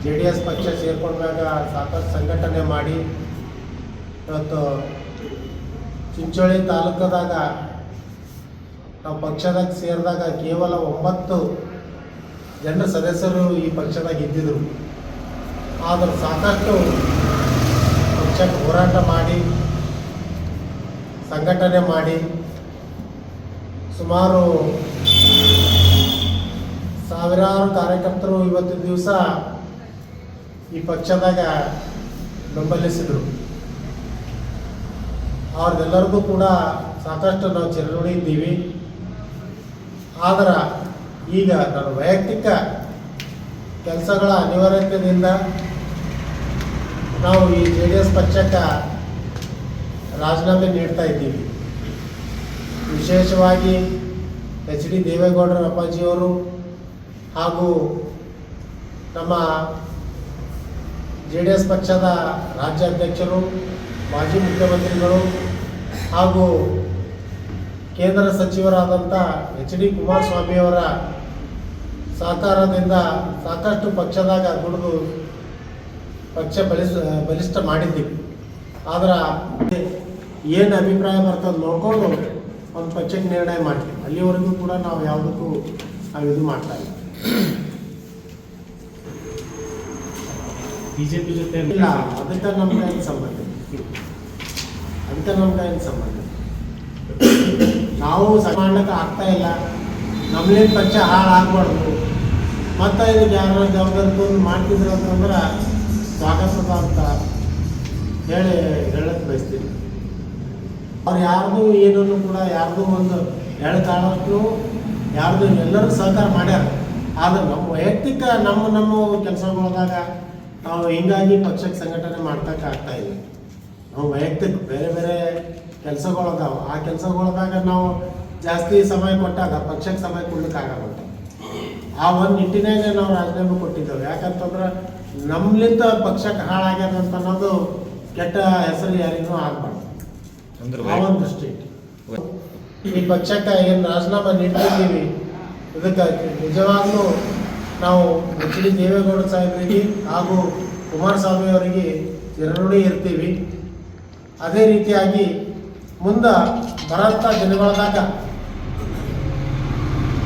JDS ಪಕ್ಷ ಸೇರ್ಕೊಂಡಾಗ ಸಾಕಷ್ಟು ಸಂಘಟನೆ ಮಾಡಿ ಇವತ್ತು ಚಿಂಚೋಳಿ ತಾಲೂಕದಾಗ ನಾವು ಪಕ್ಷದಾಗ ಸೇರಿದಾಗ ಕೇವಲ 9 ಜನ ಸದಸ್ಯರು ಈ ಪಕ್ಷದಾಗ ಇದ್ದಿದ್ರು. ಆದರೂ ಸಾಕಷ್ಟು ಪಕ್ಷಕ್ಕೆ ಹೋರಾಟ ಮಾಡಿ ಸಂಘಟನೆ ಮಾಡಿ ಸುಮಾರು ಸಾವಿರಾರು ಕಾರ್ಯಕರ್ತರು ಇವತ್ತಿನ ದಿವಸ ಈ ಪಕ್ಷದಾಗ ಬೆಂಬಲಿಸಿದರು. ಅವ್ರದ್ದೆಲ್ಲರಿಗೂ ಕೂಡ ಸಾಕಷ್ಟು ನಾವು ಚಿರಋಣಿ ಇದ್ದೀವಿ. ಆದ್ರೆ ಈಗ ನನ್ನ ವೈಯಕ್ತಿಕ ಕೆಲಸಗಳ ಅನಿವಾರ್ಯತೆಯಿಂದ ನಾವು ಈ JDS ಪಕ್ಷಕ್ಕೆ ರಾಜೀನಾಮೆ ನೀಡ್ತಾ ಇದ್ದೀವಿ. ವಿಶೇಷವಾಗಿ HD ದೇವೇಗೌಡರ ಅಪ್ಪಾಜಿಯವರು ಹಾಗೂ ನಮ್ಮ JDS ಪಕ್ಷದ ರಾಜ್ಯಾಧ್ಯಕ್ಷರು, ಮಾಜಿ ಮುಖ್ಯಮಂತ್ರಿಗಳು ಹಾಗೂ ಕೇಂದ್ರ ಸಚಿವರಾದಂಥ HD ಕುಮಾರಸ್ವಾಮಿಯವರ ಸಹಕಾರದಿಂದ ಸಾಕಷ್ಟು ಪಕ್ಷದಾಗ ದುಡಿದು ಪಕ್ಷ ಬಲಿಷ್ಠ ಮಾಡಿದ್ದೀವಿ. ಆದ್ರೆ ಏನು ಅಭಿಪ್ರಾಯ ಬರ್ತದೆ ನೋಡ್ಕೊಂಡು ಒಂದು ಪಕ್ಷಕ್ಕೆ ನಿರ್ಣಯ ಮಾಡ್ತೀವಿ. ಅಲ್ಲಿವರೆಗೂ ಕೂಡ ನಾವು ಯಾವುದಕ್ಕೂ ನಾವು ಇದು ಮಾಡ್ತಾ ಇಲ್ಲ. BJP ಜೊತೆ ಇಲ್ಲ, ಅದಕ್ಕೆ ನಮ್ಗೆ ಏನು ಸಂಬಂಧ, ಸಂಬಂಧ ನಾವು ಸಮಾನಕ್ಕೆ ಆಗ್ತಾ ಇಲ್ಲ. ನಮ್ಮಲೇನು ಪಕ್ಷ ಹಾಳಾಗಬಾರ್ದು. ಮತ್ತು ಇದಕ್ಕೆ ಯಾರು ಜವಾಬ್ದಾರಿ ಮಾಡ್ತಿದ್ರು ಅಂತಂದ್ರೆ ಸ್ವಾಗತದ ಅಂತ ಹೇಳಕ್ಕೆ ಬಯಸ್ತೀನಿ. ಅವ್ರು ಯಾರ್ದು ಏನನ್ನು ಕೂಡ ಯಾರ್ದು ಒಂದು ಕಾಳಷ್ಟು ಯಾರ್ದು ಎಲ್ಲರೂ ಸಹಕಾರ ಮಾಡ್ಯಾರ. ಆದ್ರೆ ನಮ್ಮ ವೈಯಕ್ತಿಕ ನಮ್ಮ ಕೆಲಸಗಳಾದಾಗ ನಾವು ಹಿಂಗಾಗಿ ಪಕ್ಷಕ್ಕೆ ಸಂಘಟನೆ ಮಾಡ್ತಕ್ಕ ಆಗ್ತಾ ಇಲ್ಲ. ನಾವು ವೈಯಕ್ತಿಕ ಬೇರೆ ಬೇರೆ ಕೆಲಸಗಳದಾವ. ಆ ಕೆಲಸಗಳದಾಗ ನಾವು ಜಾಸ್ತಿ ಸಮಯ ಕೊಟ್ಟಾಗ ಪಕ್ಷಕ್ಕೆ ಸಮಯ ಕೊಡ್ಲಿಕ್ಕಾಗಲ್ಲ. ಆ ಒಂದು ನಿಟ್ಟಿನಾಗ ನಾವು ರಾಜೀನಾಮೆ ಕೊಟ್ಟಿದ್ದೇವೆ. ಯಾಕಂತಂದ್ರೆ ನಮ್ಲಿಂದ ಪಕ್ಷಕ್ಕೆ ಹಾಳಾಗ್ಯದ ಅಂತ ಅನ್ನೋದು ಕೆಟ್ಟ ಹೆಸರು ಯಾರಿಗೂ ಆಗಬಾರ್ದು. ಆ ಒಂದು ದೃಷ್ಟಿ ಈ ಪಕ್ಷಕ್ಕೆ ಏನು ರಾಜೀನಾಮೆ ನೀಡ್ತಿದ್ದೀವಿ, ಇದಕ್ಕೆ ನಿಜವಾಗ್ಲೂ ನಾವು HD ದೇವೇಗೌಡ ಸಾಹೇಬರಿಗೆ ಹಾಗೂ ಕುಮಾರಸ್ವಾಮಿ ಅವರಿಗೆ ಚಿರಋಣಿ ಇರ್ತೀವಿ. ಅದೇ ರೀತಿಯಾಗಿ ಮುಂದೆ ಬರೋಂಥ ದಿನಗಳದಾಗ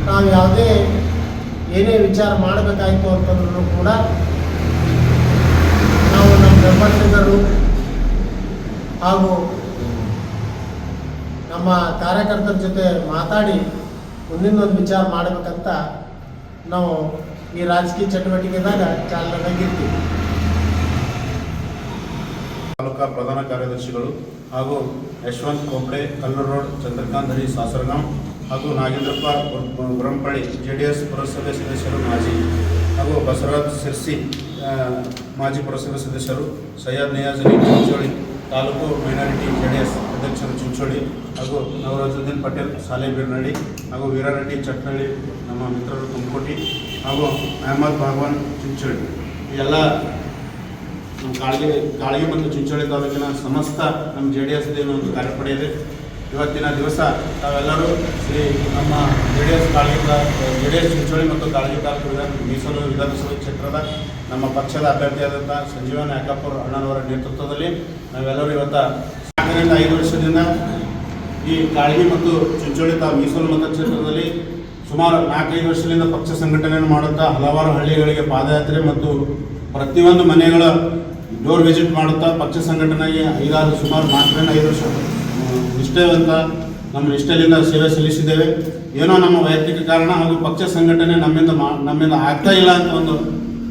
ನಾವು ಯಾವುದೇ ಏನೇ ವಿಚಾರ ಮಾಡಬೇಕಾಯಿತು ಅಂತಂದ್ರೂ ಕೂಡ ನಾವು ನಮ್ಮ ಬೆಂಬಲಿಗರು ಹಾಗೂ ನಮ್ಮ ಕಾರ್ಯಕರ್ತರ ಜೊತೆ ಮಾತಾಡಿ ಮುಂದಿನ ಒಂದು ವಿಚಾರ ಮಾಡಬೇಕಂತ ನಾವು ಈ ರಾಜಕೀಯ ಚಟುವಟಿಕೆದಾಗ ಚಾಲನೆಯಾಗಿರ್ತೀವಿ. ತಾಲೂಕಾ ಪ್ರಧಾನ ಕಾರ್ಯದರ್ಶಿಗಳು ಹಾಗೂ ಯಶವಂತ್ ಕೋಪ್ಡೆ, ಕಲ್ಲೂರು ರೋಡ್, ಚಂದ್ರಕಾಂತ್ ಹರಿ, ಸಾಸರಗಾಂವ್ ಹಾಗೂ ನಾಗೇಂದ್ರಪ್ಪ ಗುರಂಪಳ್ಳಿ JDS ಪುರಸಭೆ ಸದಸ್ಯರು ಮಾಜಿ ಹಾಗೂ ಬಸವರಾಜ್ ಸಿರ್ಸಿ ಮಾಜಿ ಪುರಸಭೆ ಸದಸ್ಯರು, ಸೈಯದ್ ನಿಯಾಜ್ ಅಲಿ ಚಿಂಚೋಳಿ ತಾಲೂಕು ಮೈನಾರಿಟಿ JDS ಅಧ್ಯಕ್ಷರು ಚಿಂಚೋಳಿ ಹಾಗೂ ನವರಾಜುದ್ದೀನ್ ಪಟೇಲ್ ಸಾಲೆ ಬೀರ್ನಳ್ಳಿ ಹಾಗೂ ವೀರಾರೆಡ್ಡಿ ಚಟ್ನಳ್ಳಿ ನಮ್ಮ ಮಿತ್ರರು ತುಮಕೋಟಿ ಹಾಗೂ ಅಹಮದ್ ಭಾಗವಾನ್ ಚಿಂಚೋಳಿ. ಈ ಎಲ್ಲ ನಮ್ಮ ಕಾಳಗಿ ಮತ್ತು ಚಿಂಚೋಳಿ ತಾಲೂಕಿನ ಸಮಸ್ತ ನಮ್ಮ JDS ಒಂದು ಕಾರ್ಯಪಡೆ ಇದೆ. ಇವತ್ತಿನ ದಿವಸ ತಾವೆಲ್ಲರೂ ಶ್ರೀ ನಮ್ಮ JDS ಚಿಂಚೋಳಿ ಮತ್ತು ಕಾಳಗಿ ತಾಲೂಕು ಮೀಸಲು ವಿಧಾನಸಭೆ ಕ್ಷೇತ್ರದ ನಮ್ಮ ಪಕ್ಷದ ಅಭ್ಯರ್ಥಿಯಾದಂಥ ಸಂಜೀವನ ಯಾಕಾಪುರ್ ಅಣ್ಣನವರ ನೇತೃತ್ವದಲ್ಲಿ ನಾವೆಲ್ಲರೂ ಇವತ್ತು 4ರಿಂದ 5 ವರ್ಷದಿಂದ ಈ ಕಾಳಗಿ ಮತ್ತು ಚಿಂಚೋಳಿ ಮೀಸಲು ಮತಕ್ಷೇತ್ರದಲ್ಲಿ ಸುಮಾರು 4-5 ವರ್ಷದಿಂದ ಪಕ್ಷ ಸಂಘಟನೆಯನ್ನು ಮಾಡುತ್ತಾ ಹಲವಾರು ಹಳ್ಳಿಗಳಿಗೆ ಪಾದಯಾತ್ರೆ ಮತ್ತು ಪ್ರತಿಯೊಂದು ಮನೆಗಳ ಡೋರ್ ವಿಸಿಟ್ ಮಾಡುತ್ತಾ ಪಕ್ಷ ಸಂಘಟನೆಗೆ ಸುಮಾರು 4ರಿಂದ 5 ವರ್ಷ ನಿಷ್ಠೆವಂತ ನಮ್ಮ ನಿಷ್ಠೆಯಿಂದ ಸೇವೆ ಸಲ್ಲಿಸಿದ್ದೇವೆ. ಏನೋ ನಮ್ಮ ವೈಯಕ್ತಿಕ ಕಾರಣ ಹಾಗೂ ಪಕ್ಷ ಸಂಘಟನೆ ನಮ್ಮಿಂದ ಆಗ್ತಾ ಇಲ್ಲ ಅಂತ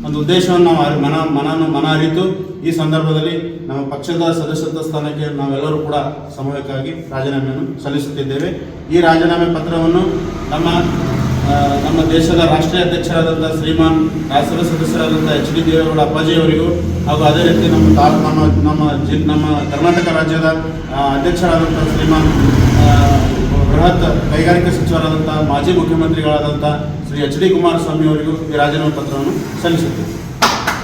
ಒಂದು ಉದ್ದೇಶವನ್ನು ನಾವು ಮನ ಅರಿತು ಈ ಸಂದರ್ಭದಲ್ಲಿ ನಮ್ಮ ಪಕ್ಷದ ಸದಸ್ಯತ್ವ ಸ್ಥಾನಕ್ಕೆ ನಾವೆಲ್ಲರೂ ಕೂಡ ಸಮಯಕ್ಕಾಗಿ ರಾಜೀನಾಮೆಯನ್ನು ಸಲ್ಲಿಸುತ್ತಿದ್ದೇವೆ. ಈ ರಾಜೀನಾಮೆ ಪತ್ರವನ್ನು ನಮ್ಮ ದೇಶದ ರಾಷ್ಟ್ರೀಯ ಅಧ್ಯಕ್ಷರಾದಂಥ ಶ್ರೀಮಾನ್ ರಾಜ್ಯಸಭಾ ಸದಸ್ಯರಾದಂಥ HD ದೇವೇಗೌಡ ಅಪ್ಪಾಜಿಯವರಿಗೂ ಹಾಗೂ ಅದೇ ರೀತಿ ನಮ್ಮ ಕರ್ನಾಟಕ ರಾಜ್ಯದ ಅಧ್ಯಕ್ಷರಾದಂಥ ಶ್ರೀಮಾನ್ ಬೃಹತ್ ಕೈಗಾರಿಕಾ ಸಚಿವರಾದಂಥ ಮಾಜಿ ಮುಖ್ಯಮಂತ್ರಿಗಳಾದಂಥ ಶ್ರೀ HD ಕುಮಾರಸ್ವಾಮಿ ಅವರಿಗೂ ಈ ರಾಜೀನಾಮೆ ಪತ್ರವನ್ನು ಸಲ್ಲಿಸುತ್ತೇವೆ.